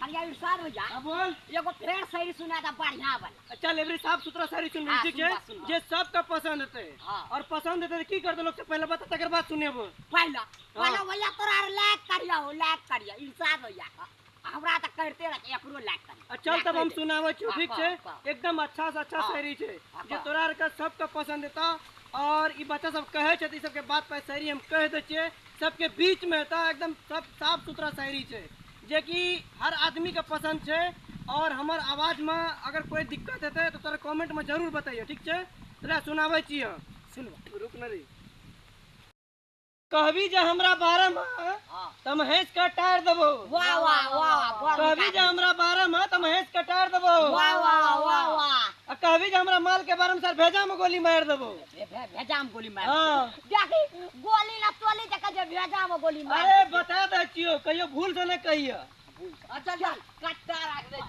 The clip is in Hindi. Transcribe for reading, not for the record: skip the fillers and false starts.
करिया इरशाद हो जा बोल एगो फेर शायरी सुना था बढ़िया वाला। चल एवरी साफ सुथरा शायरी सुन हाँ, ठीक है सुनबा। जे सबका पसंद होते हाँ। और पसंद होते की कर दो लोग से पहले बता तकर बाद सुनेबो पहला भैया तोरा लाइक करिया हो लाइक करिया इरशाद हो जा हमरा त करते रह एकरो लाइक कर। चल तब हम सुनावे छी ठीक हाँ, छे हाँ। एकदम अच्छा से अच्छा हाँ। शायरी छे हाँ, जे हाँ। तोरा आर के सबका पसंद होता और ई बच्चा सब कहे छे ई सब के बात पे शायरी हम कह दे छे सबके बीच में होता एकदम सब साफ सुथरा शायरी छे जे कि हर आदमी के पसंद छे और हमर आवाज में अगर कोई दिक्कत हेते तो तोरा कमेंट में जरूर बताइए ठीक छे। तोरा सुनावे छी सुन रुक न रे कहबी जे हमरा बारे में तम हेस का टायर देबो वाह वाह वाह कहबी जे हमरा बारे में तम हेस का टायर देबो वाह वाह वाह वाह आ कहबी जे हमरा माल के बारे में सर भेजा में गोली मार देबो भेजा में गोली मार हां देखी गोली ना तोली जका जे भेजा में गोली मार अरे बता दे छियो कहियो भूल से न कहियो अच्छा चल कट्टा रख दे